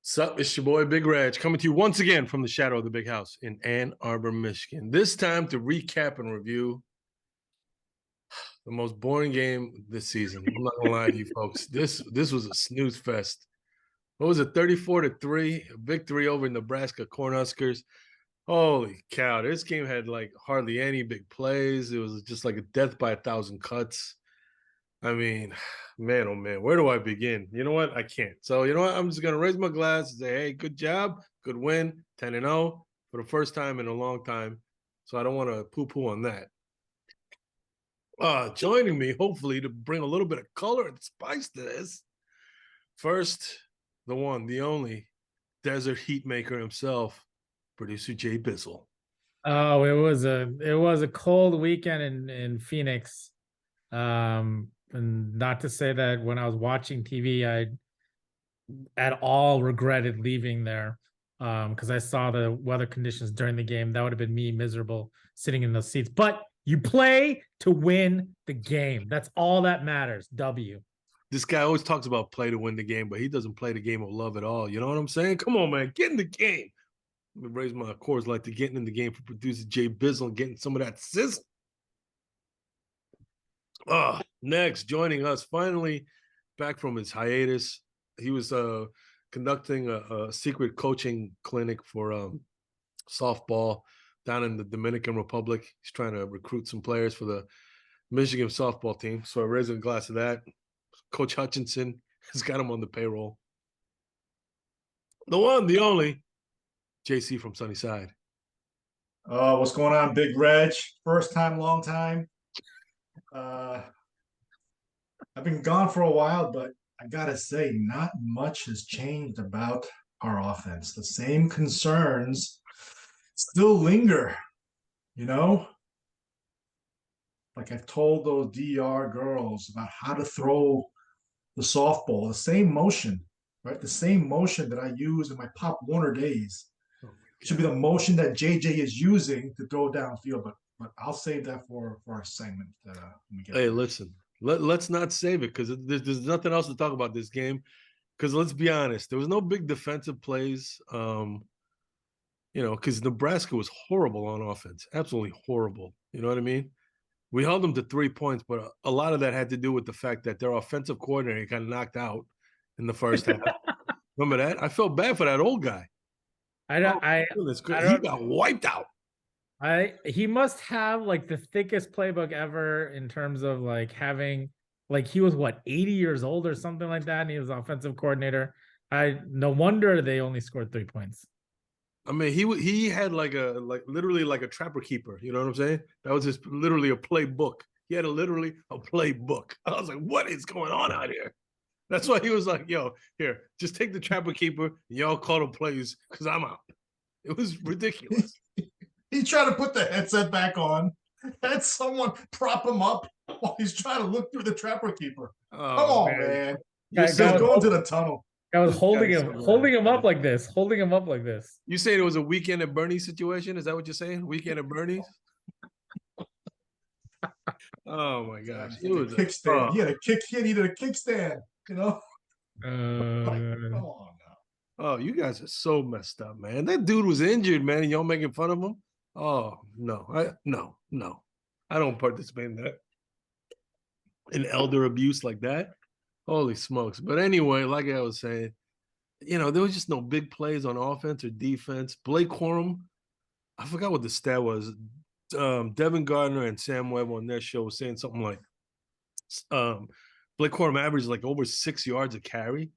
Sup, it's your boy Big Reg coming to you once again from the shadow of the big house in Ann Arbor, Michigan. This time to recap and review the most boring game this season. I'm not gonna lie to you folks. This was a snooze fest. What was it, 34-3? A victory over Nebraska Cornhuskers. Holy cow, this game had like hardly any big plays. It was just like a death by 1,000 cuts. I mean, man, oh man, where do I begin? You know what? I can't. So, you know what? I'm just going to raise my glass and say, hey, good job, good win, 10-0 for the first time in a long time. So I don't want to poo-poo on that. Joining me, hopefully, to bring a little bit of color and spice to this. First, the one, the only desert heat maker himself, producer Jay Bizzle. Oh, it was a cold weekend in Phoenix. And not to say that when I was watching TV, I at all regretted leaving there. Because I saw the weather conditions during the game. That would have been me miserable sitting in those seats. But you play to win the game. That's all that matters. W. This guy always talks about play to win the game, but he doesn't play the game of love at all. You know what I'm saying? Come on, man. Get in the game. Let me raise my chords like to getting in the game for producer Jay Bizzle and getting some of that sizzle. Next, joining us, finally back from his hiatus. He was conducting a secret coaching clinic for softball down in the Dominican Republic. He's trying to recruit some players for the Michigan softball team. So I raised a glass of that. Coach Hutchinson has got him on the payroll. The one, the only, JC from Sunnyside. What's going on, Big Reg? First time, long time. I've been gone for a while, but I gotta say, not much has changed about our offense. The same concerns still linger, you know? Like I've told those DR girls about how to throw the softball, the same motion, right? The same motion that I use in my Pop Warner days. Should be the motion that JJ is using to throw downfield, but I'll save that for our segment. When we get Hey, there. listen, let's not save it because there's nothing else to talk about this game. Because let's be honest, there was no big defensive plays. Because Nebraska was horrible on offense, absolutely horrible. You know what I mean? We held them to 3 points, but a lot of that had to do with the fact that their offensive coordinator got knocked out in the first half. Remember that? I felt bad for that old guy. I don't. He got wiped out. He must have like the thickest playbook ever in terms of like having like he was what 80 years old or something like that, and he was offensive coordinator. No wonder they only scored 3 points. I mean, he had literally like a trapper keeper. You know what I'm saying? That was just literally a playbook. He had literally a playbook. I was like, what is going on out here? That's why he was like, yo, here, just take the trapper keeper and y'all call the plays because I'm out. It was ridiculous. He tried to put the headset back on, had someone prop him up while he's trying to look through the trapper keeper. Come on, man. You're still going to the tunnel. I was holding him up like this. You saying it was a Weekend at Bernie's situation? Is that what you're saying? Weekend at Bernie's? Oh my gosh. He was a kickstand. He needed a kickstand, you know? Come on now. Oh, you guys are so messed up, man. That dude was injured, man, and y'all making fun of him? Oh, no. No. I don't participate in that. In elder abuse like that. Holy smokes. But anyway, like I was saying, there was just no big plays on offense or defense. Blake Corum, I forgot what the stat was. Devin Gardner and Sam Webb on their show was saying something like Blake Corum averaged like over 6 yards a carry.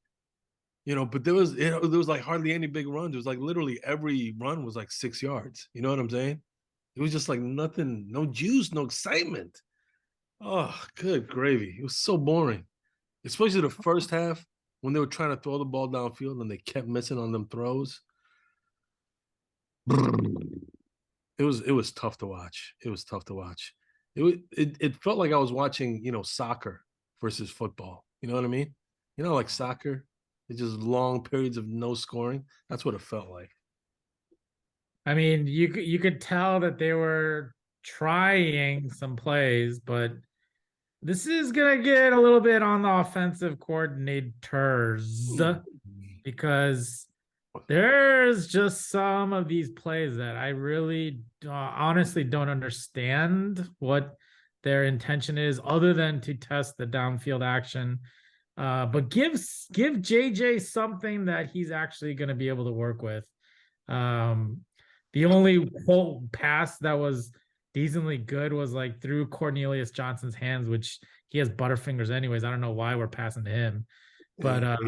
But there was like hardly any big runs. It was like literally every run was like 6 yards. You know what I'm saying? It was just like nothing, no juice, no excitement. Oh, good gravy. It was so boring. Especially the first half when they were trying to throw the ball downfield and they kept missing on them throws. It was tough to watch. It felt like I was watching, soccer versus football. You know what I mean? Like soccer, it's just long periods of no scoring. That's what it felt like. I mean, you could tell that they were trying some plays, but this is gonna get a little bit on the offensive coordinators because There's just some of these plays that I really honestly don't understand what their intention is, other than to test the downfield action. But give JJ something that he's actually going to be able to work with. The only whole pass that was decently good was like through Cornelius Johnson's hands, which he has butterfingers anyways. I don't know why we're passing to him, but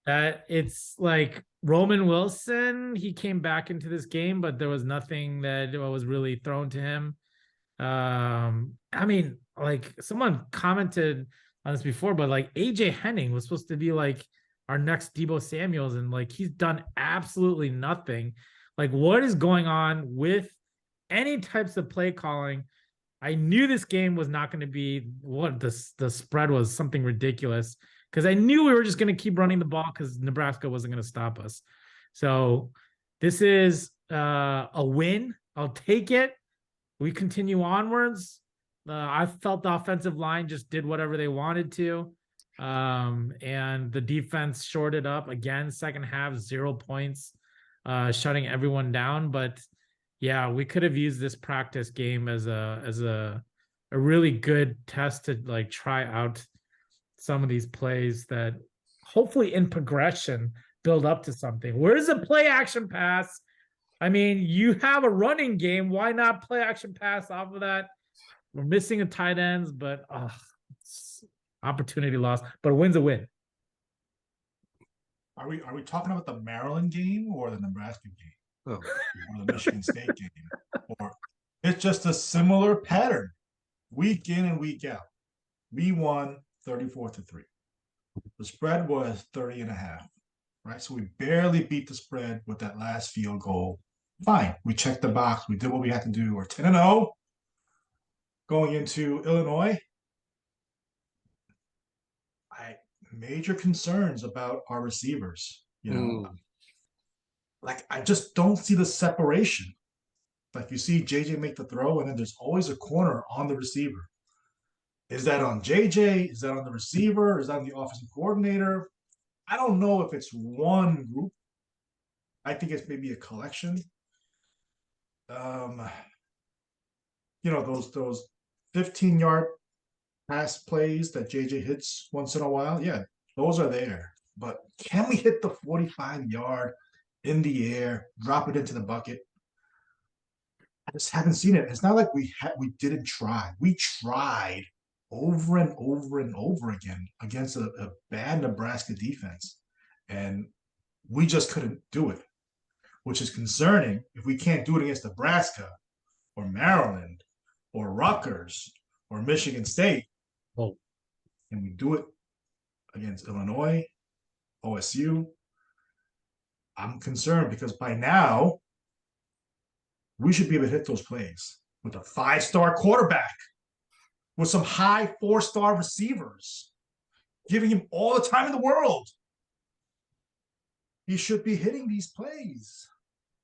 that it's like Roman Wilson, he came back into this game, but there was nothing that was really thrown to him. I mean, like someone commented on this before, but like AJ Henning was supposed to be like our next Debo Samuels, and like he's done absolutely nothing. Like, what is going on with any types of play calling? I knew this game was not going to be what the spread was, something ridiculous, because I knew we were just going to keep running the ball because Nebraska wasn't going to stop us. So this is a win. I'll take it. We continue onwards. I felt the offensive line just did whatever they wanted to. And the defense shorted up again, second half, 0 points, shutting everyone down. But yeah, we could have used this practice game as a really good test to like try out some of these plays that hopefully in progression build up to something. Where's a play action pass? I mean, you have a running game. Why not play action pass off of that? We're missing a tight ends, but opportunity lost. But a win's a win. Are we talking about the Maryland game or the Nebraska game? Or the Michigan State game? Or it's just a similar pattern, week in and week out. We won 34-3. The spread was 30.5. Right, so we barely beat the spread with that last field goal. Fine, we checked the box. We did what we had to do. We're 10-0 going into Illinois. Major concerns about our receivers. You know, like I just don't see the separation. Like you see JJ make the throw, and then there's always a corner on the receiver. Is that on JJ? Is that on the receiver? Is that on the offensive coordinator? I don't know if it's one group. I think it's maybe a collection. You know, those 15-yard pass plays that JJ hits once in a while, yeah, those are there. But can we hit the 45-yard in the air, drop it into the bucket? I just haven't seen it. It's not like we didn't try. We tried over and over and over again against a bad Nebraska defense, and we just couldn't do it, which is concerning. If we can't do it against Nebraska or Maryland or Rutgers or Michigan State, and we do it against Illinois, OSU, I'm concerned because by now we should be able to hit those plays with a 5-star quarterback, with some high 4-star receivers, giving him all the time in the world. He should be hitting these plays,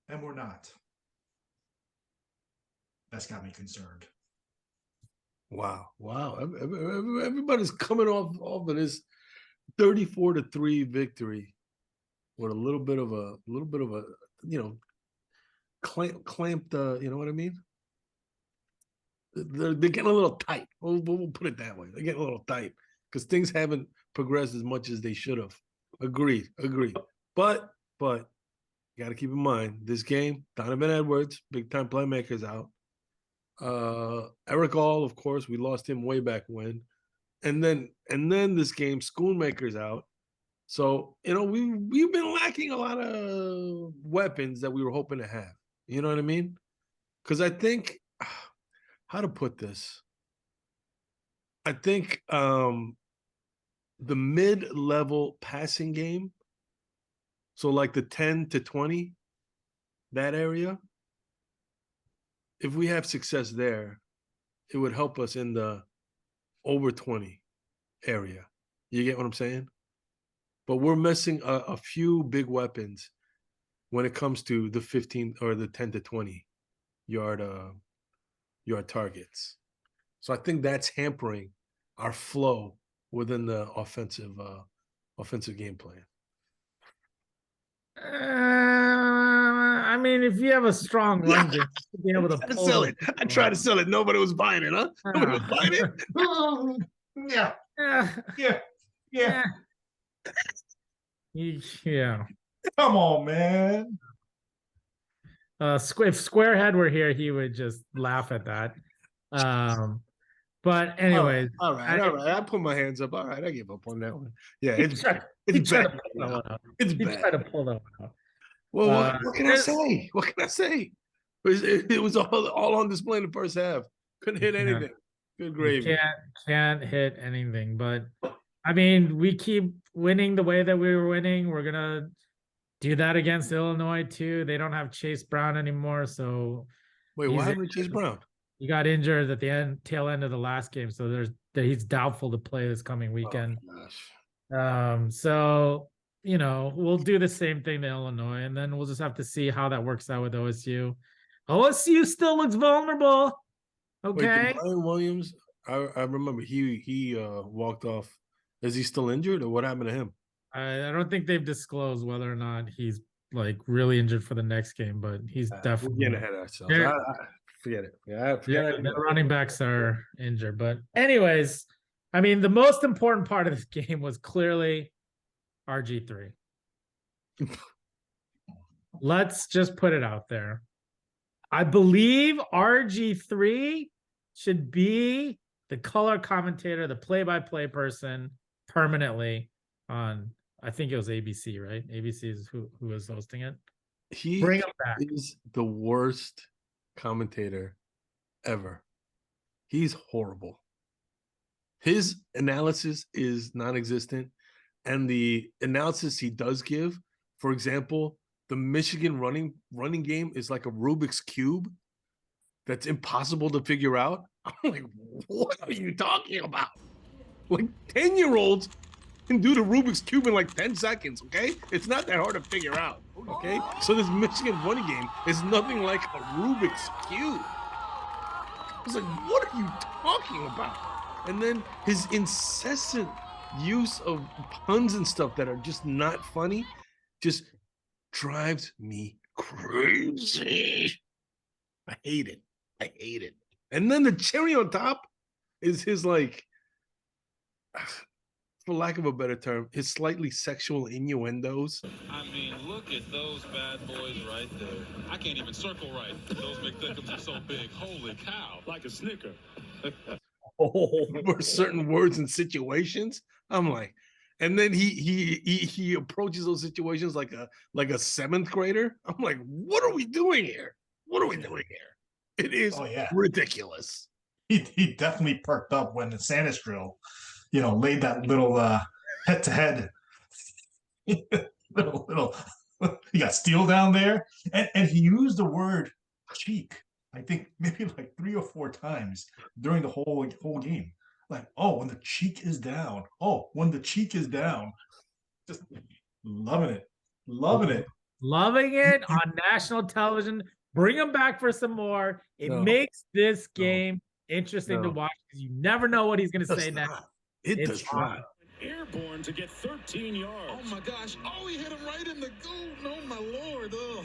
and we're not. That's got me concerned. Wow. Everybody's coming off of this 34-3 victory with a little bit of a you know, clamped. You know what I mean? They're getting a little tight. We'll put it that way. They're getting a little tight because things haven't progressed as much as they should have. Agreed. But you got to keep in mind this game. Donovan Edwards, big time playmakers out. Eric All, of course, we lost him way back when, and then this game, Schoonmaker's out. So you know we've been lacking a lot of weapons that we were hoping to have. You know what I mean? Because I think, how to put this? I think the mid-level passing game, so like the 10 to 20, that area, if we have success there, it would help us in the over 20 area. You get what I'm saying? But we're missing a few big weapons when it comes to the 15 or the 10 to 20 yard targets. So I think that's hampering our flow within the offensive game plan. I mean, if you have a strong run game, you should be able to I tried to pull sell those it. I people tried to out. sell it. Nobody was buying it, huh? Nobody was buying it. Yeah, Yeah. yeah, yeah. Yeah. Come on, man. If Squarehead were here, he would just laugh at that. But anyways, all right. I put my hands up. All right, I give up on that one. Yeah, it's bad. he It's tried bad. to pull that one out. It's He bad. tried to pull that one out. Well, what can I say? What can I say? It was all on display in the first half. Couldn't hit anything. Good gravy. Can't hit anything. But I mean, we keep winning the way that we were winning. We're gonna do that against Illinois too. They don't have Chase Brown anymore, so Wait, why haven't Chase Brown? he got injured at the tail end of the last game, so he's doubtful to play this coming weekend. Oh, gosh. So we'll do the same thing to Illinois, and then we'll just have to see how that works out with OSU. OSU still looks vulnerable. Okay. Wait, Brian Williams, I remember he walked off. Is he still injured, or what happened to him? I don't think they've disclosed whether or not he's like really injured for the next game, but he's definitely getting ahead of ourselves. Forget it. Yeah, the running backs are injured. But anyways, I mean, the most important part of this game was clearly RG3. Let's just put it out there. I believe RG3 should be the color commentator, the play-by-play person permanently on, I think it was ABC, right? ABC is who was hosting it. Bring him back. He's the worst commentator ever. He's horrible. His analysis is non-existent, and the analysis he does give, for example, the Michigan running game is like a Rubik's Cube that's impossible to figure out. I'm like, what are you talking about? Like 10-year-olds can do the Rubik's Cube in like 10 seconds, okay? It's not that hard to figure out, okay? So this Michigan running game is nothing like a Rubik's Cube. I was like, what are you talking about? And then his incessant use of puns and stuff that are just not funny just drives me crazy. I hate it. And then the cherry on top is his, like, for lack of a better term, his slightly sexual innuendos. I mean, look at those bad boys right there. I can't even circle right. Those McThickums are so big. Holy cow. Like a Snicker. For certain words and situations. I'm like, and then he approaches those situations like a seventh grader. I'm like, what are we doing here? It is ridiculous. He definitely perked up when the Sanistril, laid that little head-to-head little he got steel down there, and he used the word cheek, I think maybe like 3 or 4 times during the whole game. Like, oh, when the cheek is down. Oh, when the cheek is down. Just loving it. Loving it on national television. Bring him back for some more. It makes this game interesting to watch because you never know what he's going to say next. It does not. Airborne to get 13 yards. Oh my gosh. Oh, he hit him right in the goal. Oh my Lord. Oh.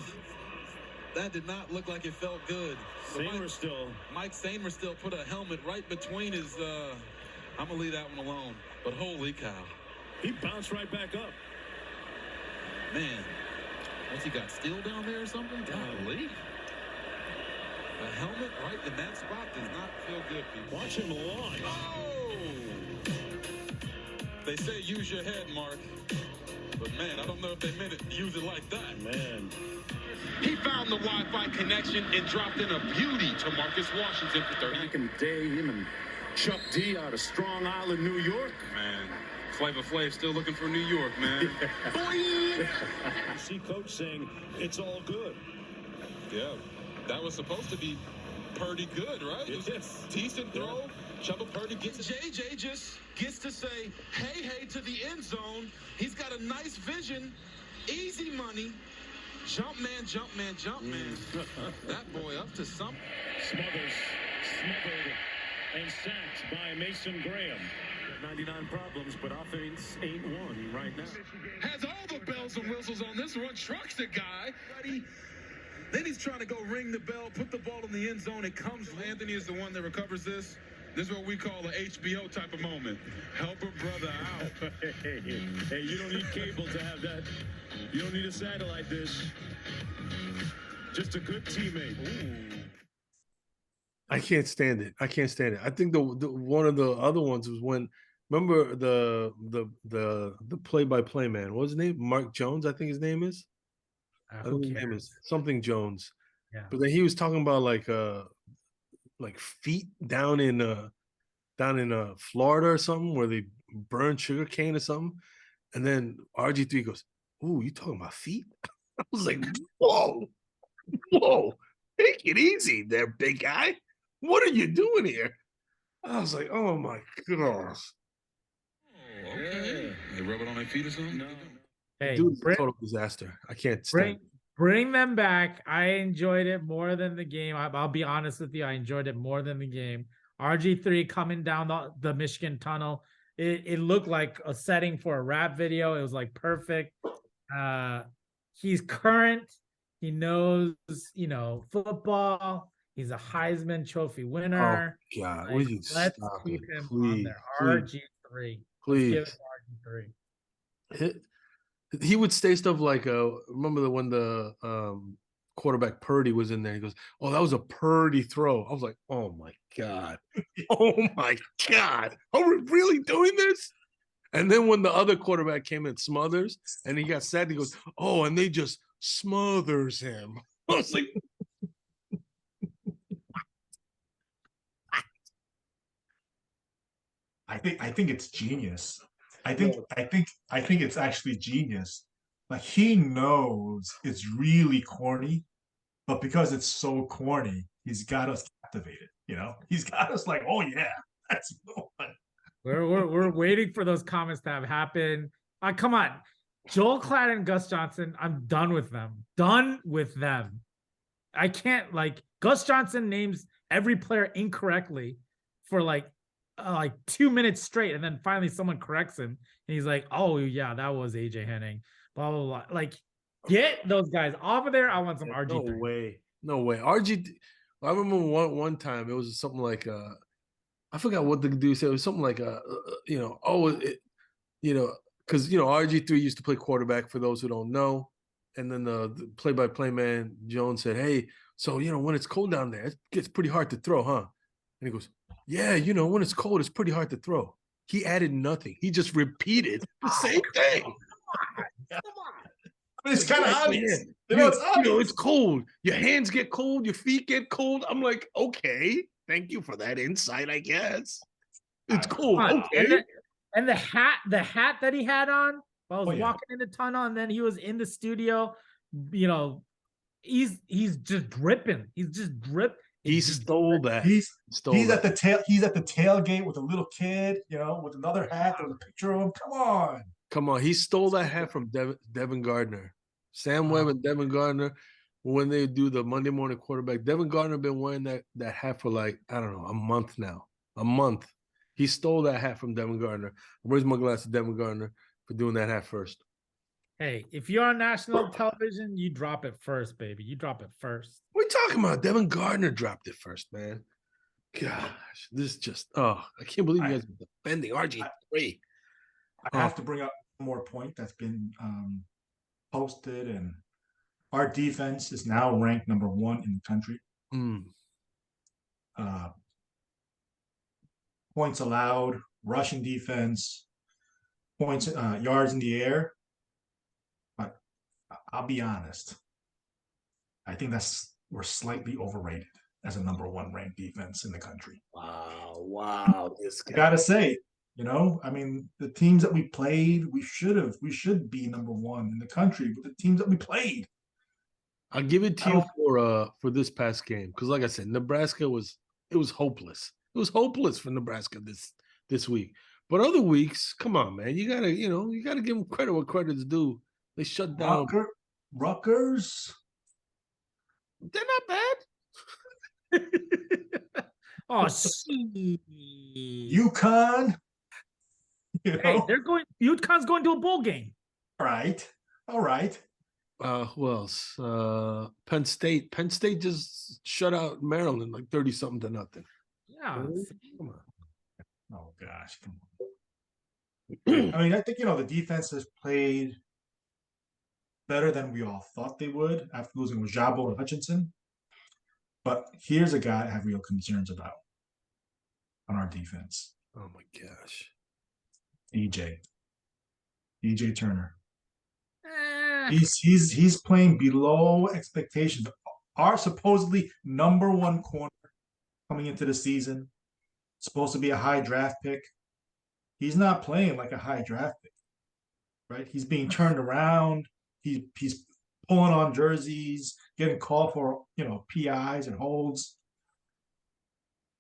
That did not look like it felt good. Mike Sainristil put a helmet right between his, I'm going to leave that one alone. But holy cow. He bounced right back up. Man. What's he got, steel down there or something? Golly. A helmet right in that spot does not feel good, people. Watch him launch. Oh! They say use your head, Mark. But man, I don't know if they meant it. Use it like that. Man. He found the Wi-Fi connection and dropped in a beauty to Marcus Washington for 30. Back in the day, him and Chuck D out of Strong Island, New York. Man, Flavor Flav still looking for New York, man. You see Coach saying it's all good. Yeah, that was supposed to be Purdy good, right? Yes. Decent throw. Chuba Purdy gets JJ just gets to say, hey to the end zone. He's got a nice vision. Easy money. Jump man. That boy up to something. Smothers, smothered, and sacked by Mason Graham. 99 problems, but offense ain't one right now. Has all the bells and whistles on this one. Trucks the guy. Then he's trying to go ring the bell, put the ball in the end zone. It comes. Anthony is the one that recovers this. This is what we call an HBO type of moment. Help a brother out. Hey, you don't need cable to have that. You don't need a satellite dish. Just a good teammate. Ooh. I can't stand it. I can't stand it. I think the one of the other ones was when, remember the play-by-play man. What was his name? Mark Jones, I think his name is. I think his name is something Jones. Yeah. But then he was talking about like feet down in Florida or something where they burn sugar cane or something. And then RG3 goes, "Ooh, you talking about feet?" I was like, whoa, take it easy there, big guy. What are you doing here? I was like, oh my gosh. Oh, okay. They rub it on their feet or something? No. Hey, Dude, it's a total disaster. I can't stand it. Bring them back. I enjoyed it more than the game. I'll be honest with you. I enjoyed it more than the game. RG3 coming down the Michigan tunnel. It looked like a setting for a rap video. It was like perfect. He's current. He knows, football. He's a Heisman Trophy winner. Oh God, Like, let's stop keep it, him please, on there. please, RG3. please. Let's give him RG3. He would say stuff like, remember when the quarterback Purdy was in there? He goes, "Oh, that was a Purdy throw." I was like, "Oh my God, oh my God, are we really doing this?" And then when the other quarterback came in, Smothers, and he got sad, he goes, "Oh, and they just smothers him." I was like, I think it's genius. I think it's actually genius. Like, he knows it's really corny, but because it's so corny, he's got us captivated. He's got us like, oh yeah, that's the one. We're waiting for those comments to have happened. Come on, Joel Klatt and Gus Johnson. I'm done with them. Done with them. I can't, Gus Johnson names every player incorrectly for like 2 minutes straight, and then finally someone corrects him, and he's like, "Oh yeah, that was AJ Henning." Blah blah blah. Like, get those guys off of there. I want some RG3. No way. RG. I remember one time it was something like I forgot what the dude said. It was something like because RG3 used to play quarterback for those who don't know, and then the play-by-play man Jones said, "Hey, so when it's cold down there, it gets pretty hard to throw, huh?" And he goes, "Yeah, when it's cold, it's pretty hard to throw." He added nothing. He just repeated the same thing. Come on. I mean, it's kind of obvious. It's obvious. It's cold. Your hands get cold. Your feet get cold. I'm like, okay, thank you for that insight, I guess. It's cold. Okay. And the hat that he had on while I was walking in the tunnel, and then he was in the studio, he's just dripping. He's just dripping. He stole that. He's at the tailgate with a little kid, with another hat. There's a picture of him. Come on. He stole that hat from Devin Gardner. Sam Webb and Devin Gardner, when they do the Monday morning quarterback, Devin Gardner been wearing that hat for I don't know, a month now. A month. He stole that hat from Devin Gardner. Where's my glass of Devin Gardner for doing that hat first? Hey, if you're on national television, you drop it first, baby. You drop it first. What are you talking about? Devin Gardner dropped it first, man. Gosh, this just, I can't believe you guys are defending RG3. I have to bring up one more point that's been posted, and our defense is now ranked number 1 in the country. Points allowed, rushing defense, points, yards in the air. But I'll be honest, I think we're slightly overrated as a number 1 ranked defense in the country. Wow. This guy. I gotta say, I mean, the teams that we played, we should be number 1 in the country with the teams that we played. I'll give it to you for this past game, because like I said, Nebraska was hopeless. It was hopeless for Nebraska this week. But other weeks, come on, man, you gotta give them credit where credit's due. They shut down Rutgers. They're not bad. Oh, see. UConn. You Hey, know? UConn's going to a bowl game. All right. Who else? Penn State. Penn State just shut out Maryland like 30-something to nothing. Yeah. Come on. Oh gosh, come on. I mean, I think the defense has played better than we all thought they would after losing with Jabo and Hutchinson. But here's a guy I have real concerns about on our defense. Oh my gosh. DJ Turner. Eh, He's playing below expectations. Our supposedly number one corner coming into the season, supposed to be a high draft pick. He's not playing like a high draft pick, right? He's being turned around. He's pulling on jerseys, getting called for PIs and holds.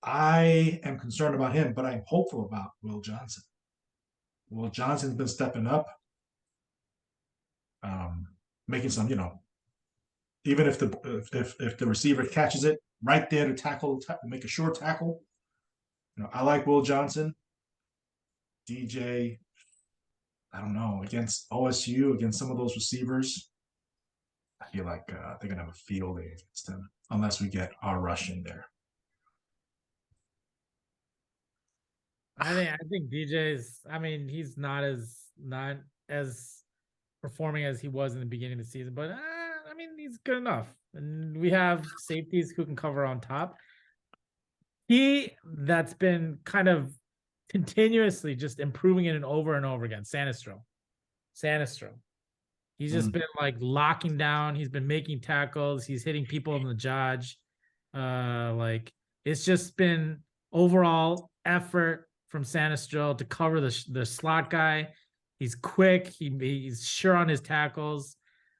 I am concerned about him, but I'm hopeful about Will Johnson. Will Johnson's been stepping up, making some, even if the receiver catches it right there to tackle, make a short tackle. I like Will Johnson. DJ, I don't know, against OSU, against some of those receivers, I feel like they're gonna have a field day against him unless we get our rush in there. I think DJ's. I mean, he's not as performing as he was in the beginning of the season, but I mean, he's good enough. And we have safeties who can cover on top. That's been kind of continuously just improving it and over again. Sanistro. He's just been like locking down. He's been making tackles. He's hitting people in the judge. Like it's just been overall effort from Sanistro to cover the slot guy. He's quick. He's sure on his tackles.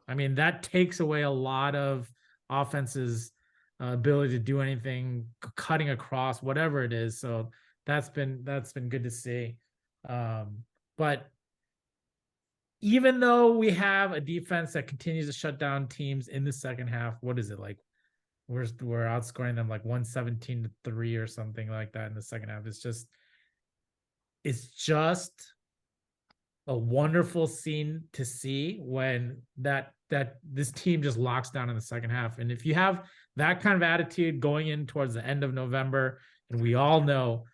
I mean, that takes away a lot of offense's ability to do anything, cutting across, whatever it is. So that's been good to see. But even though we have a defense that continues to shut down teams in the second half, what is it like? We're outscoring them like 117-3 or something like that in the second half. It's just a wonderful scene to see when that this team just locks down in the second half. And if you have that kind of attitude going in towards the end of November, and we all know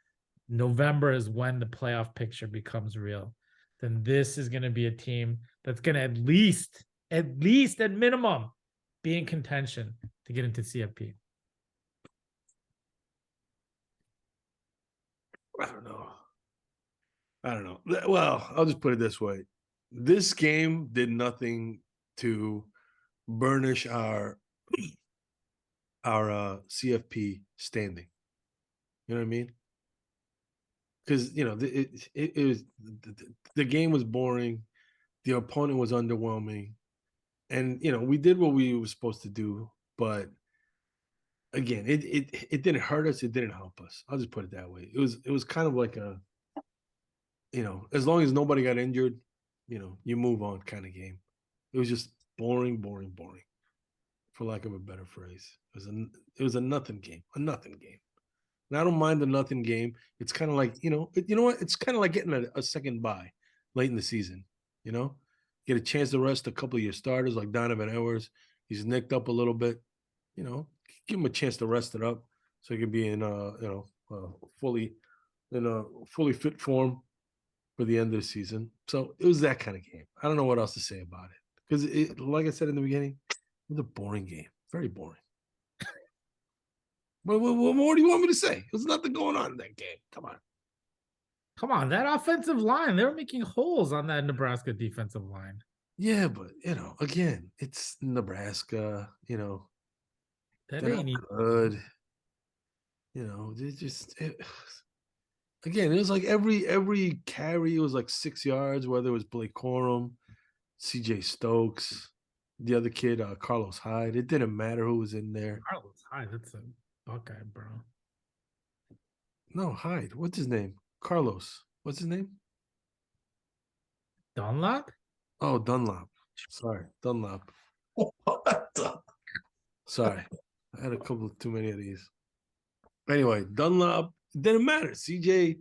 November is when the playoff picture becomes real, then this is going to be a team that's going to at least at minimum be in contention to get into CFP. I don't know. Well, I'll just put it this way. This game did nothing to burnish our CFP standing. You know what I mean? Because it was the game was boring, the opponent was underwhelming, and we did what we were supposed to do. But again, it didn't hurt us. It didn't help us. I'll just put it that way. It was kind of like a as long as nobody got injured, you move on kind of game. It was just boring, for lack of a better phrase. It was a nothing game. And I don't mind the nothing game. It's kind of like, you know what? It's kind of like getting a second bye late in the season, Get a chance to rest a couple of your starters like Donovan Edwards. He's nicked up a little bit, give him a chance to rest it up so he can be in fully fit form for the end of the season. So it was that kind of game. I don't know what else to say about it. Because like I said in the beginning, it was a boring game. Very boring. What more do you want me to say? There's nothing going on in that game. Come on, that offensive line. They were making holes on that Nebraska defensive line. Yeah, but, again, it's Nebraska, they're not good. They just again, it was like every carry was like 6 yards, whether it was Blake Corum, CJ Stokes, the other kid, Carlos Hyde. It didn't matter who was in there. Carlos Hyde, that's a Buckeye, bro. No, Hyde. What's his name? Carlos. What's his name? Dunlap? Oh, Dunlap. Sorry, Dunlap. Sorry. I had a couple too many of these. Anyway, Dunlap, it didn't matter. CJ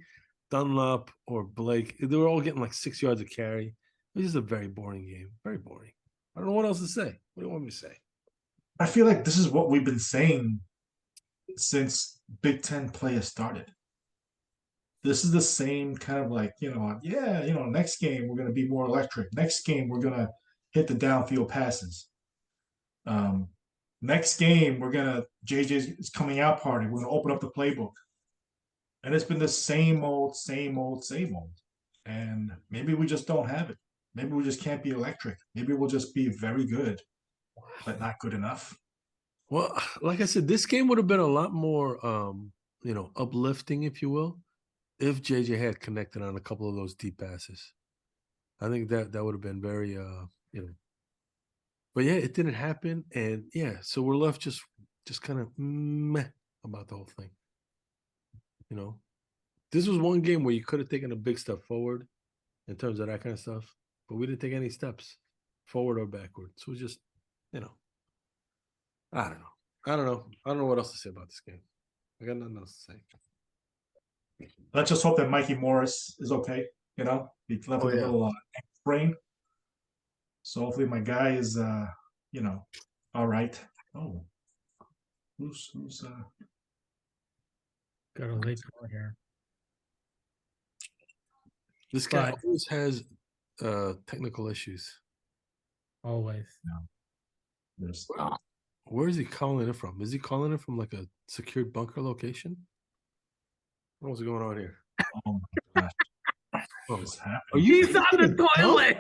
Dunlop or Blake, they were all getting like 6 yards of carry. It was just a very boring game. Very boring. I don't know what else to say. What do you want me to say? I feel like this is what we've been saying since Big Ten play has started. This is the same kind of like, next game we're going to be more electric. Next game we're going to hit the downfield passes. Next game JJ's coming out party. We're going to open up the playbook. And it's been the same old. And maybe we just don't have it. Maybe we just can't be electric. Maybe we'll just be very good, but not good enough. Well, like I said, this game would have been a lot more, uplifting, if you will, if JJ had connected on a couple of those deep passes. I think that would have been very, But yeah, it didn't happen, and yeah, so we're left just kind of meh about the whole thing. This was one game where you could have taken a big step forward in terms of that kind of stuff, but we didn't take any steps forward or backward. So it was just, I don't know. I don't know what else to say about this game. I got nothing else to say. Let's just hope that Mikey Morris is okay. He left a little sprain. So hopefully my guy is, all right. Oh, who's got a late call here. This guy always has technical issues. Always. Where is he calling it from? Is he calling it from like a secured bunker location? What's going on here? Oh my gosh. What's happening? He's on the toilet.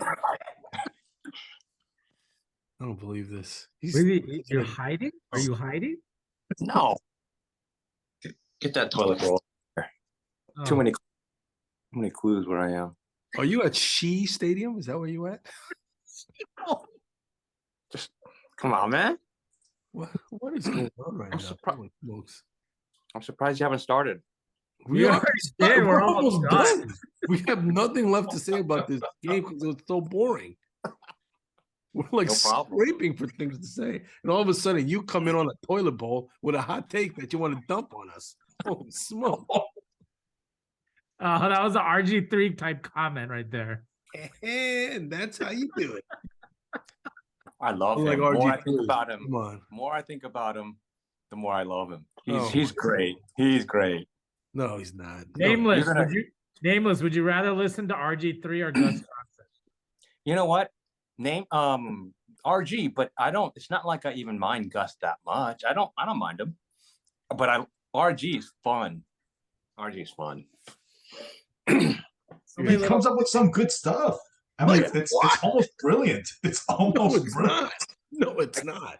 I don't believe this. You're hiding? Are you hiding? No. Get that toilet roll. Oh. Too many clues where I am. Are you at Shea Stadium? Is that where you at? Just come on, man. What is going on right now? I'm surprised you haven't started. We're almost done. We have nothing left to say about this game because it was so boring. We're like scraping for things to say. And all of a sudden you come in on a toilet bowl with a hot take that you want to dump on us. Holy smoke. That was an RG3 type comment right there. And that's how you do it. I love him. Like The more I RG3. think about him, Come on. the more I think about him, the more I love him. Oh He's great. He's great. No, he's not. Nameless. No, Nameless. Would you rather listen to RG3 or Gus Johnson? You know what? Name RG, but I don't. It's not like I even mind Gus that much. I don't mind him, but RG is fun. RG is fun. He comes up with some good stuff. I mean, it's almost brilliant. It's almost brilliant. No, it's not.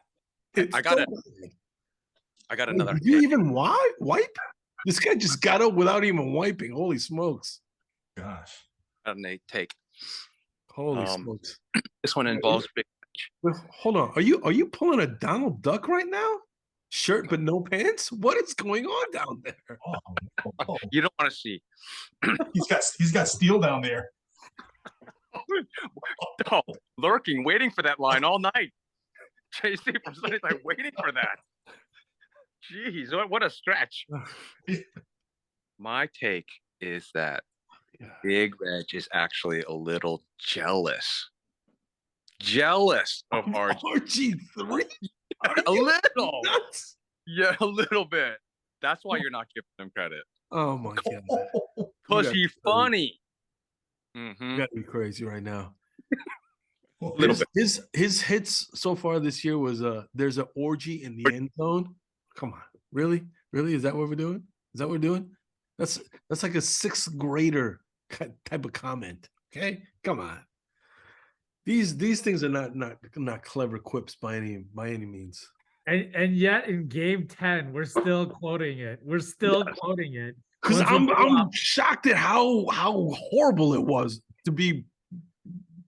I got another. Did you even wipe? This guy just got up without even wiping. Holy smokes! Gosh. An eight take. Holy smokes! This one involves big. Hold on. Are you pulling a Donald Duck right now? Shirt but no pants? What is going on down there? Oh. You don't want to see. He's got steel down there. Oh, lurking, waiting for that line all night. JC from Sunday Night waiting for that. Jeez, what a stretch. My take is that Big Reg is actually a little jealous of RG3. A little. Nuts? Yeah, a little bit. That's why you're not giving him credit. Oh my god. Because he's funny. You gotta be crazy right now. Little bit. His hits so far this year was there's an orgy in the end zone. Come on, really? Is that what we're doing? Is that what we're doing? That's like a sixth grader type of comment. Okay, come on. These things are not clever quips by any means. And yet in game 10, we're still quoting it. Quoting it. Because I'm shocked at how horrible it was to be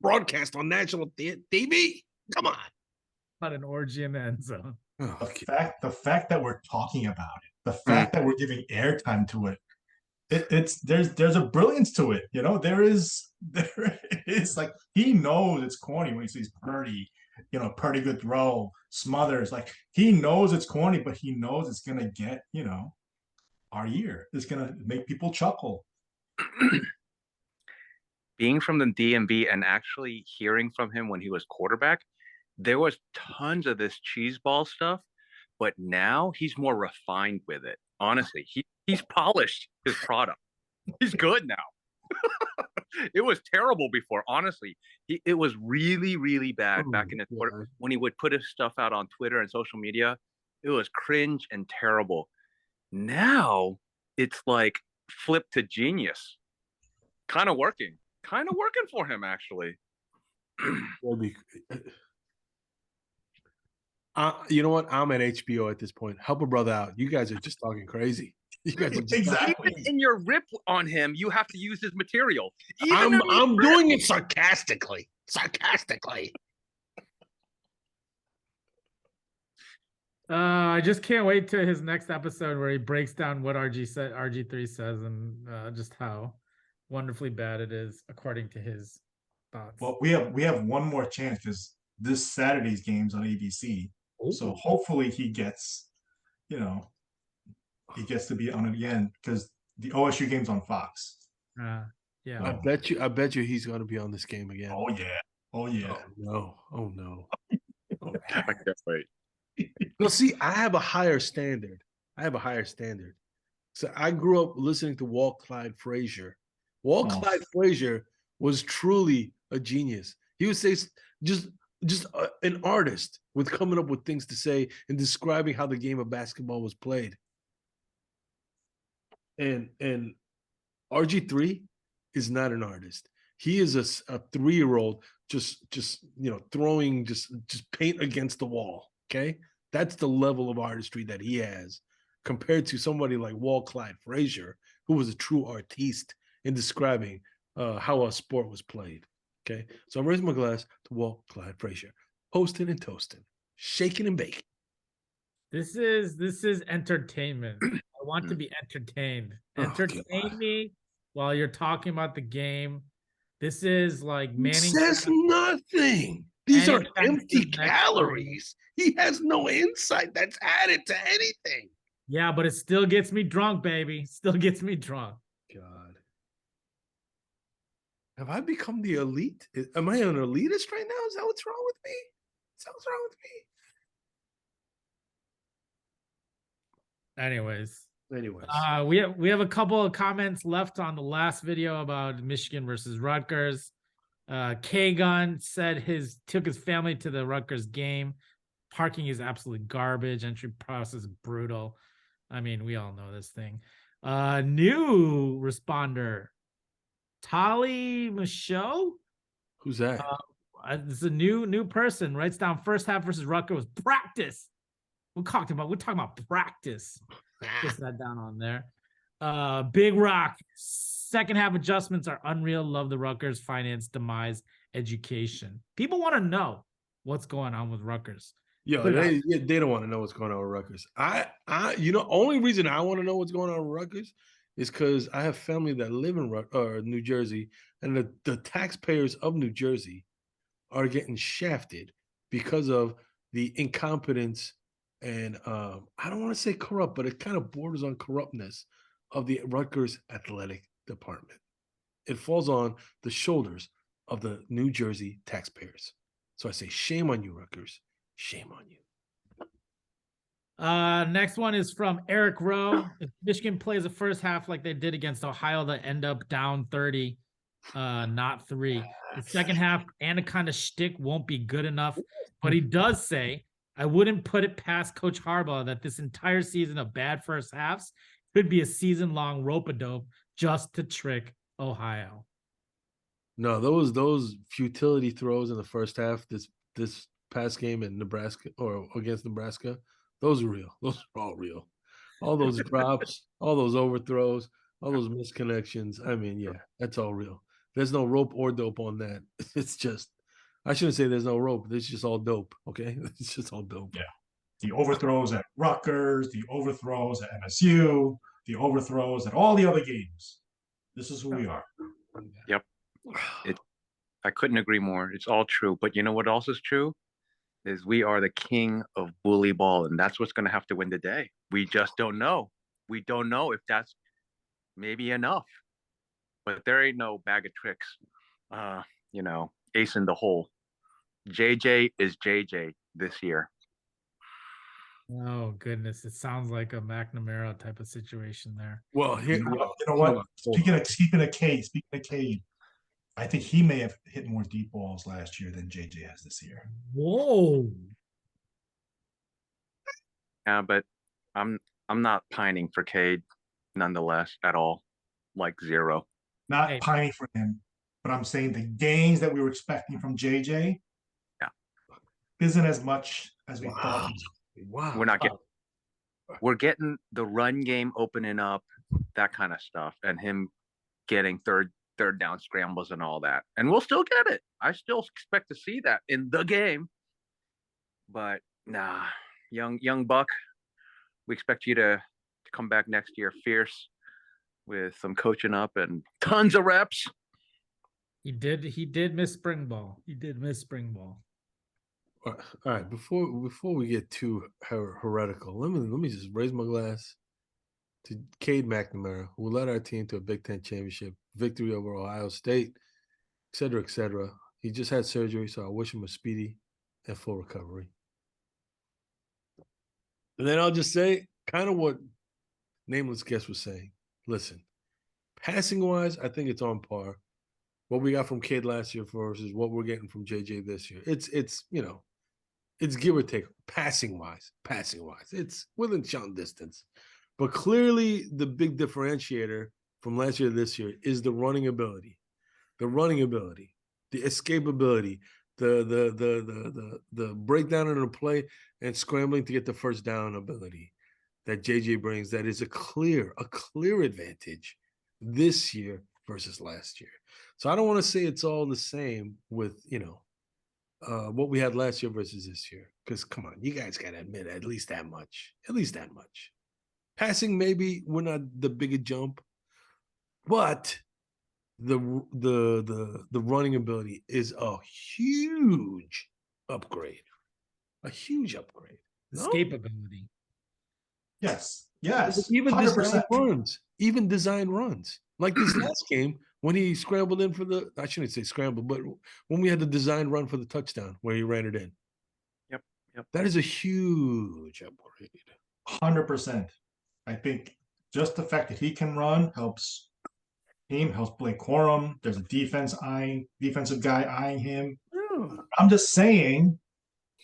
broadcast on national TV. Come on. Not an orgy in the end zone. The fact that we're talking about it, the fact that we're giving airtime to it, there's a brilliance to it. There is like he knows it's corny when he sees Purdy, Purdy good throw, Smothers. Like he knows it's corny, but he knows it's gonna get, our ear. It's gonna make people chuckle. being from the DMV and actually hearing from him when he was quarterback, there was tons of this cheese ball stuff, but now he's more refined with it. Honestly, he's polished his product. He's good now. It was terrible before. Honestly, it was really, really bad back in his quarter when he would put his stuff out on Twitter and social media. It was cringe and terrible. Now it's like flip to genius. Kind of working for him actually. You know what? I'm at HBO at this point. Help a brother out. You guys are just talking crazy. You guys are just Exactly. Even in your rip on him, you have to use his material. I'm doing it sarcastically. Sarcastically. I just can't wait to his next episode where he breaks down what RG3 says, and just how wonderfully bad it is according to his thoughts. Well, we have one more chance because this Saturday's game's on ABC. Ooh. So hopefully he gets to be on it again because the OSU game's on Fox. Yeah. I bet you he's going to be on this game again. Oh yeah. Oh no. Oh no. I can't wait. No, see, I have a higher standard. So I grew up listening to Walt Clyde Frazier. Clyde Frazier was truly a genius. He would say just an artist with coming up with things to say and describing how the game of basketball was played. And RG3 is not an artist. He is a 3-year-old just throwing just paint against the wall. Okay, that's the level of artistry that he has compared to somebody like Walt Clyde Frazier, who was a true artiste in describing how a sport was played. Okay, so I'm raising my glass to Walt Clyde Frazier, hosting and toasting, shaking and baking. This is entertainment. I want to be entertained. Entertain me while you're talking about the game. This is like Manning says nothing. These are empty calories. He has no insight that's added to anything. Yeah, but it still gets me drunk, baby. Still gets me drunk. God. Have I become the elite? Am I an elitist right now? Is that what's wrong with me? Anyways, we have a couple of comments left on the last video about Michigan versus Rutgers. K-Gun said took his family to the Rutgers game. Parking is absolutely garbage. Entry process brutal. I mean, we all know this thing. New responder, Tali Michaud. Who's that? It's a new person. Writes down first half versus Rutgers was practice. We're talking about practice. Put that down on there. Big Rock. Second half adjustments are unreal. Love the Rutgers finance demise education. People want to know what's going on with Rutgers. Yo, they don't want to know what's going on with Rutgers. Only reason I want to know what's going on with Rutgers is because I have family that live in New Jersey, and the taxpayers of New Jersey are getting shafted because of the incompetence and I don't want to say corrupt, but it kind of borders on corruptness of the Rutgers athletic department. It falls on the shoulders of the New Jersey taxpayers. So I say, shame on you, Rutgers. Shame on you. Next one is from Eric Rowe. If Michigan plays the first half like they did against Ohio, they end up down 30, not 3. The second half, Anaconda shtick won't be good enough. But he does say, I wouldn't put it past Coach Harbaugh that this entire season of bad first halves could be a season-long rope-a-dope just to trick Ohio. No, those futility throws in the first half, this past game in Nebraska or against Nebraska, those are real. Those are all real. All those drops, all those overthrows, all those misconnections. I mean, yeah, that's all real. There's no rope or dope on that. It's just, I shouldn't say there's no rope. It's just all dope. Okay, it's just all dope. Yeah, the overthrows at Rutgers, the overthrows at MSU, the overthrows at all the other games. This is who we are. Yep. I couldn't agree more. It's all true. But you know what else is true? Is we are the king of bully ball, and that's what's going to have to win the day. We just don't know. We don't know if that's maybe enough. but there ain't no bag of tricks. You know, ace in the hole. JJ is JJ this year. Oh goodness, it sounds like a McNamara type of situation there. Well, here, You know well, what? hold on. Speaking of Cade, I think he may have hit more deep balls last year than JJ has this year. Whoa. Yeah, but I'm not pining for Cade nonetheless at all. Like zero. Not Hey. pining for him, but I'm saying the gains that we were expecting from JJ isn't as much as we thought. Wow. We're getting the run game opening up, that kind of stuff, and him getting third down scrambles and all that. And we'll still get it. I still expect to see that in the game. But nah, young buck, we expect you to come back next year fierce with some coaching up and tons of reps. He did miss spring ball. All right, before we get too heretical, let me just raise my glass to Cade McNamara, who led our team to a Big Ten championship victory over Ohio State, et cetera, et cetera. He just had surgery, so I wish him a speedy and full recovery. And then I'll just say kind of what Nameless Guest was saying. Listen, passing-wise, I think it's on par. What we got from Cade last year versus what we're getting from JJ this year. It's you know, it's give or take passing-wise. It's within shouting distance. But clearly the big differentiator from last year to this year is the running ability. The escapability, the breakdown in the play and scrambling to get the first down ability that JJ brings. That is a clear advantage this year versus last year. So I don't want to say it's all the same with, you know, what we had last year versus this year. Because come on, you guys got to admit at least that much. Passing, maybe we're not the bigger jump, but the running ability is a huge upgrade. No? Escapability. Yes, Even 100%. design runs. Like this last game when he scrambled in for I shouldn't say scrambled, but when we had the design run for the touchdown where he ran it in. Yep. That is a huge upgrade. 100%. I think just the fact that he can run helps him, helps Blake Corum. There's a defensive guy eyeing him. Yeah. I'm just saying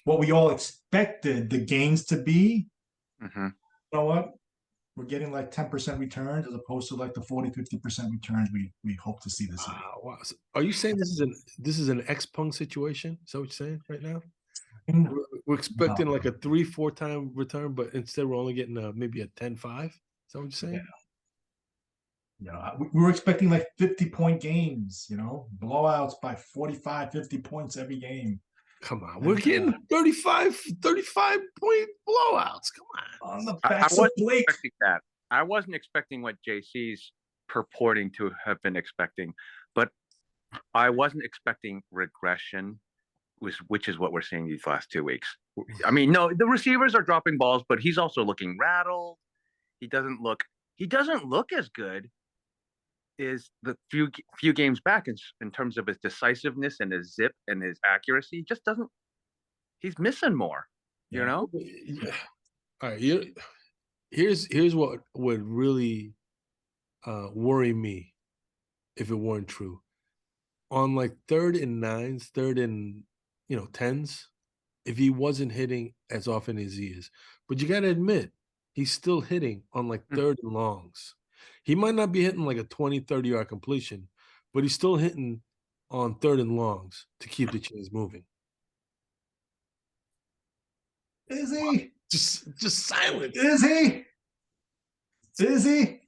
what we all expected the gains to be. Mm-hmm. You know what? We're getting like 10% returns as opposed to like the 40-50% returns we hope to see this year. Wow. So are you saying this is an X-Punk situation? Is that what you're saying right now? We're expecting like a 3-4 time return, but instead we're only getting maybe a 10-5. Is that what you're saying? Yeah. We were expecting like 50-point games, you know, blowouts by 45, 50 points every game. Come on, we're getting 35 point blowouts. Come on. On the backs of Blake. That. I wasn't expecting what JC's purporting to have been expecting, but I wasn't expecting regression, which is what we're seeing these last 2 weeks. I mean, no, the receivers are dropping balls, but he's also looking rattled. He doesn't look as good as the few games back in terms of his decisiveness and his zip and his accuracy. Just doesn't. He's missing more. You know. Yeah. All right. Here's what would really worry me if it weren't true. On like 3rd and 9s, 3rd and 10s, if he wasn't hitting as often as he is, but you got to admit he's still hitting on like 3rd and longs. He might not be hitting like a 20-30 yard completion, but he's still hitting on 3rd and longs to keep the chains moving. Is he? Just silence. Is he?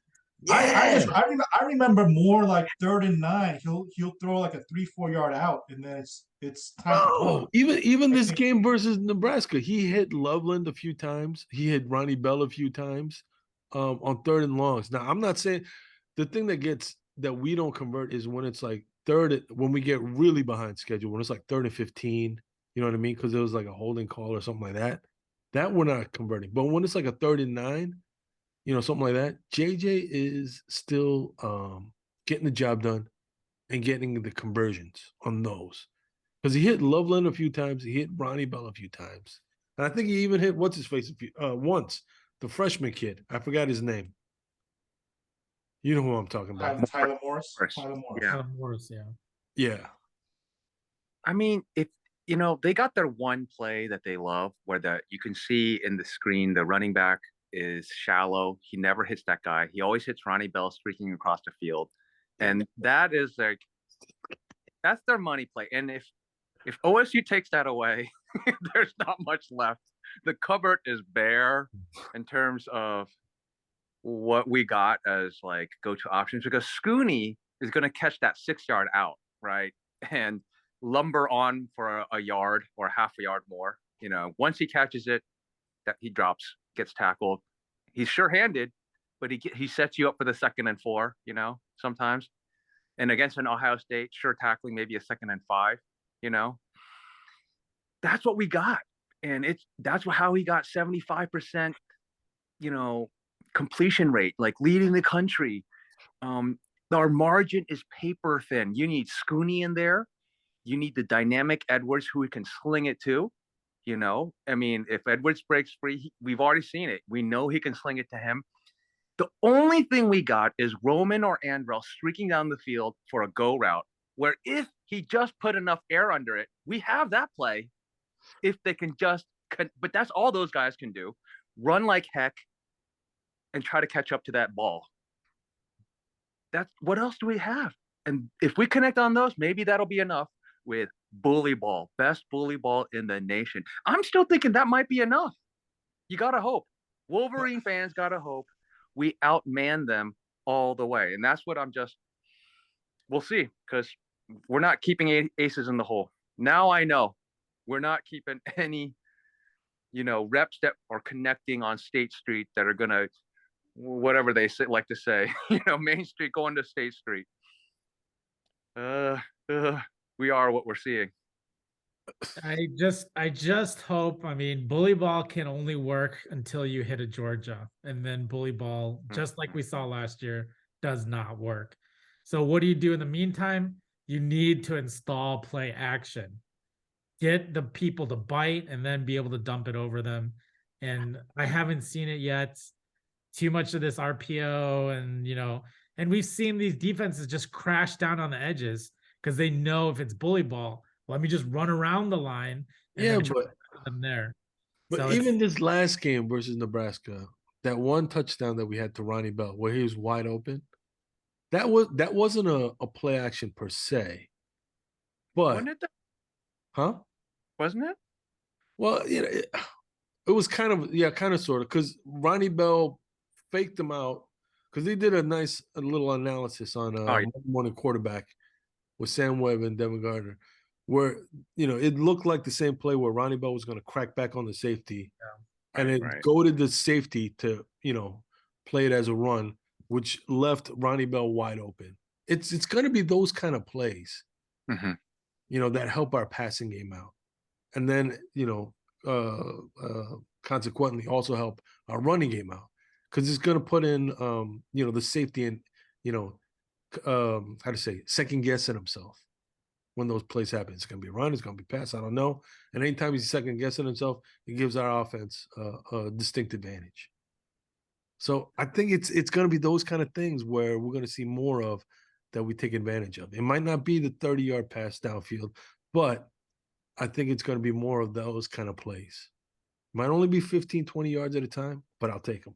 Yeah. I remember more like 3rd and 9. He'll throw like a 3-4 yard out, and then it's time. Oh, even this game versus Nebraska, he hit Loveland a few times. He hit Ronnie Bell a few times on 3rd and longs. Now, I'm not saying the thing that we don't convert is when it's like when we get really behind schedule, when it's like 3rd and 15. You know what I mean? Because it was like a holding call or something like that. That we're not converting. But when it's like a 3rd and 9. Something like that. JJ is still getting the job done and getting the conversions on those. Because he hit Loveland a few times, he hit Ronnie Bell a few times. And I think he even hit what's his face once, the freshman kid. I forgot his name. You know who I'm talking about. Tyler Morris. Morris. Tyler Morris. Yeah. Morris, yeah. Yeah. I mean, if they got their one play that they love where you can see in the screen the running back is shallow. He never hits that guy. He always hits Ronnie Bell streaking across the field. And that is like, that's their money play. And if OSU takes that away, there's not much left. The cupboard is bare in terms of what we got as like go-to options, because Scooney is going to catch that 6-yard out, right? And lumber on for a yard or half a yard more. Once he catches it, that he drops, gets tackled. He's sure-handed, but he sets you up for the 2nd and 4, sometimes. And against an Ohio State, sure tackling maybe a 2nd and 5, That's what we got. And that's how he got 75%, completion rate, like leading the country. Our margin is paper thin. You need Scooney in there. You need the dynamic Edwards who we can sling it to. I mean, if Edwards breaks free, we've already seen it. We know he can sling it to him. The only thing we got is Roman or Andrell streaking down the field for a go route, where if he just put enough air under it, we have that play. If they can but that's all those guys can do. Run like heck and try to catch up to that ball. That's what else do we have? And if we connect on those, maybe that'll be enough with bully ball, best bully ball in the nation. I'm still thinking that might be enough. You got to hope. Wolverine fans got to hope we outman them all the way. And that's what we'll see, because we're not keeping aces in the hole. Now I know we're not keeping any, reps that are connecting on State Street that are going to, whatever they like to say, Main Street going to State Street. We are what we're seeing. I just hope, bully ball can only work until you hit a Georgia, and then bully ball, just like we saw last year, does not work. So what do you do in the meantime? You need to install play action. Get the people to bite and then be able to dump it over them. And I haven't seen it yet. Too much of this RPO and we've seen these defenses just crash down on the edges because they know if it's bully ball, let me just run around the line. And but them there. But so even this last game versus Nebraska, that one touchdown that we had to Ronnie Bell where he was wide open, that wasn't a play action per se. But wasn't it? Huh? Wasn't it? Well, it was kind of sort of, because Ronnie Bell faked them out, because they did a little analysis on Morning Quarterback with Sam Webb and Devin Gardner, where it looked like the same play where Ronnie Bell was going to crack back on the safety, and it goaded the safety to play it as a run, which left Ronnie Bell wide open. It's going to be those kind of plays, that help our passing game out, and then consequently also help our running game out, because it's going to put in the safety and second guessing himself when those plays happen. It's going to be a run, it's going to be pass, I don't know. And anytime he's second guessing himself, it gives our offense a distinct advantage. So I think it's going to be those kind of things where we're going to see more of that we take advantage of. It might not be the 30-yard pass downfield, but I think it's going to be more of those kind of plays. Might only be 15, 20 yards at a time, but I'll take them.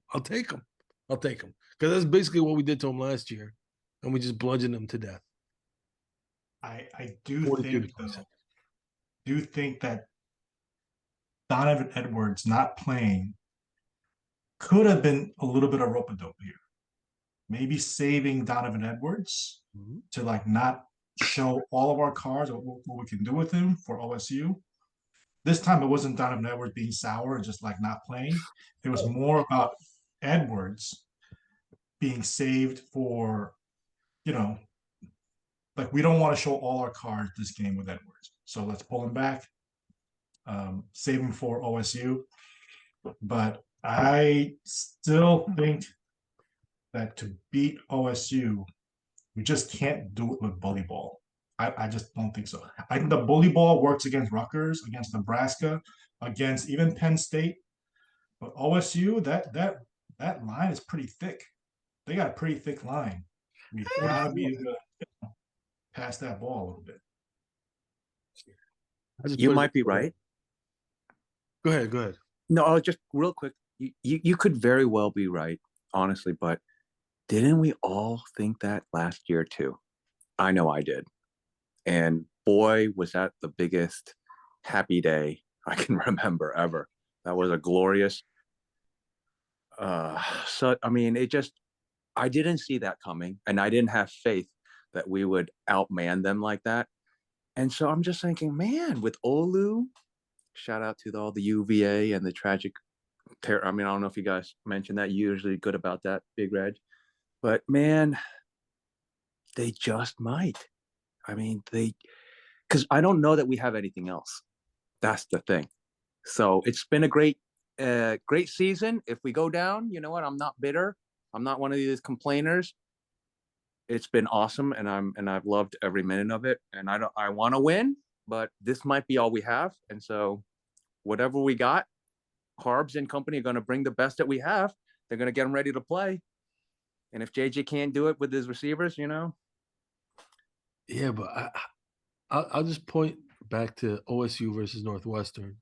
Because that's basically what we did to them last year, and we just bludgeoned them to death. I do think that Donovan Edwards not playing could have been a little bit of rope-a-dope here. Maybe saving Donovan Edwards to not show all of our cards or what we can do with him for OSU. This time it wasn't Donovan Edwards being sour and just not playing. It was more about Edwards being saved for, we don't want to show all our cards this game with Edwards. So let's pull him back, save him for OSU. But I still think that to beat OSU, We just can't do it with bully ball. I just don't think so. I think the bully ball works against Rutgers, against Nebraska, against even Penn State. But OSU, that line is pretty thick. They got a pretty thick line. We gotta be able to pass that ball a little bit. You might be right. Go ahead. Go ahead. No, just real quick. You could very well be right, honestly, but didn't we all think that last year too? I know I did. And boy, was that the biggest happy day I can remember ever. That was a glorious. So, I mean, I didn't see that coming, and I didn't have faith that we would outman them like that. And so I'm just thinking, man, with Olu, shout out to all the UVA and the tragic I mean, I don't know if you guys mentioned that. You're usually good about that, Big Red. But man, they just might. I mean, because I don't know that we have anything else. That's the thing. So it's been a great season. If we go down, you know what? I'm not bitter. I'm not one of these complainers. It's been awesome, and I've loved every minute of it. And I want to win, but this might be all we have. And so, whatever we got, Harbs and company are going to bring the best that we have. They're going to get them ready to play. And if JJ can't do it with his receivers, you know. Yeah, but I'll just point back to OSU versus Northwestern.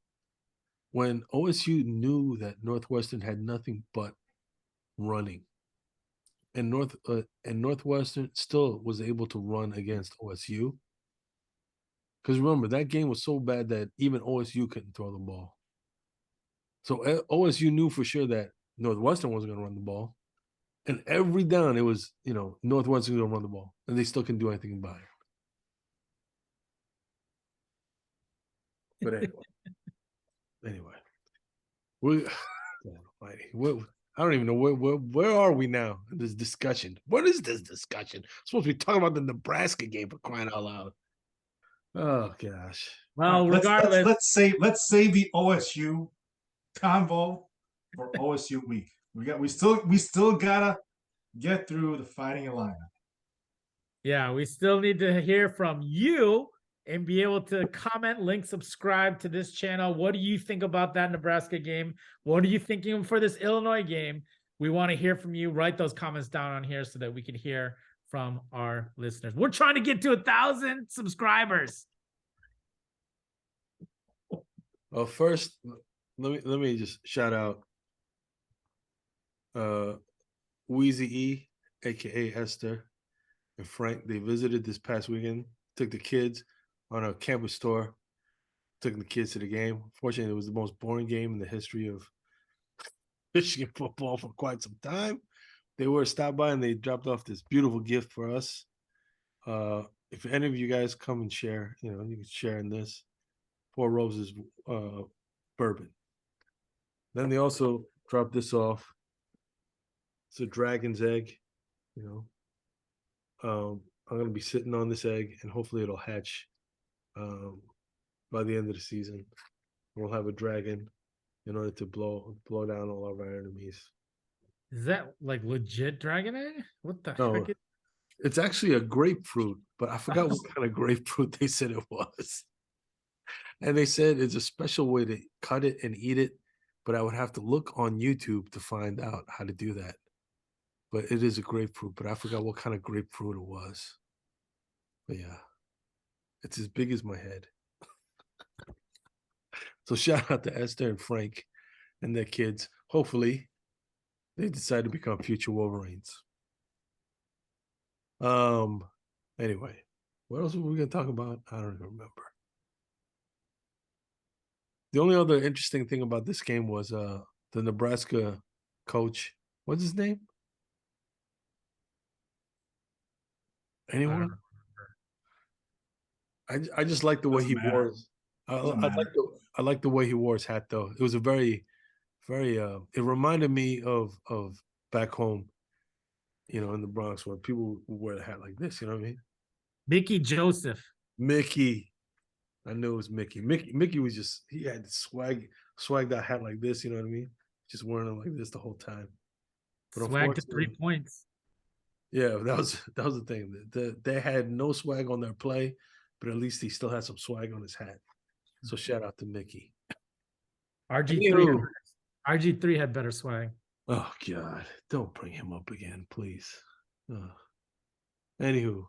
When OSU knew that Northwestern had nothing but running, and Northwestern still was able to run against OSU. Because remember, that game was so bad that even OSU couldn't throw the ball. So OSU knew for sure that Northwestern wasn't going to run the ball. And every down, it was, Northwestern going to run the ball. And they still couldn't do anything about it. But anyway, I don't even know where are we now in this discussion. What is this discussion? We're supposed to be talking about the Nebraska game, for crying out loud. Oh gosh. Well, Let's regardless, let's save the OSU convo for OSU week. We still gotta get through the Fighting Illini. yeah, we still need to hear from you and be able to comment, link, subscribe to this channel. What do you think about that Nebraska game? What are you thinking for this Illinois game? We want to hear from you. Write those comments down on here so that we can hear from our listeners. We're trying to get to 1,000 subscribers. Well, first, let me just shout out Wheezy E, aka Esther, and Frank. They visited this past weekend, took the kids on a campus tour, took the kids to the game. Fortunately, it was the most boring game in the history of Michigan football for quite some time. They were stopped by and they dropped off this beautiful gift for us. If any of you guys come and share, you can share in this. 4 Roses bourbon. Then they also dropped this off. It's a dragon's egg, I'm going to be sitting on this egg, and hopefully it'll hatch by the end of the season. We'll have a dragon in order to blow down all of our enemies. Is that like legit dragon egg? What the No, heck? it's actually a grapefruit, but I forgot what kind of grapefruit they said it was. And they said it's a special way to cut it and eat it, but I would have to look on YouTube to find out how to do that. But it is a grapefruit, but I forgot what kind of grapefruit it was. But yeah, it's as big as my head. So shout out to Esther and Frank and their kids. Hopefully, they decide to become future Wolverines. Anyway, what else were we gonna talk about? I don't even remember. The only other interesting thing about this game was the Nebraska coach. What's his name? Anyone? I just like the way he wore. I like the way he wore his hat though. It was a very, very. It reminded me of back home, in the Bronx, where people wear a hat like this. You know what I mean? Mickey Joseph. Mickey. I knew it was Mickey. Mickey was just, he had swag that hat like this, you know what I mean? Just wearing it like this the whole time. But Swag to 3 points. Yeah, that was the thing. They had no swag on their play, but at least he still had some swag on his hat. So shout out to Mickey. RG3 RG3 had better swag. Oh God, don't bring him up again, please. Anywho,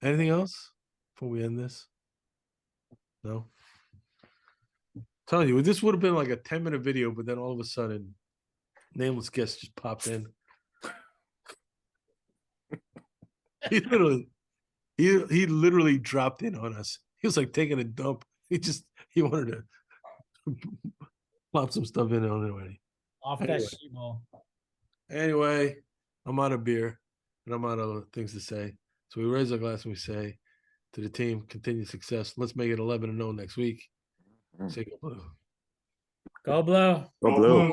anything else before we end this? No. I'm telling you, this would have been like a 10-minute video, but then all of a sudden, nameless guest just popped in. He literally dropped in on us. He was like taking a dump. He wanted to plop some stuff in on it already. Off Anyway. that sheeple. Anyway, I'm out of beer and I'm out of things to say. So we raise our glass and we say to the team, continued success. Let's make it 11-0 next week. Say go blue. Go Blue. Go blue.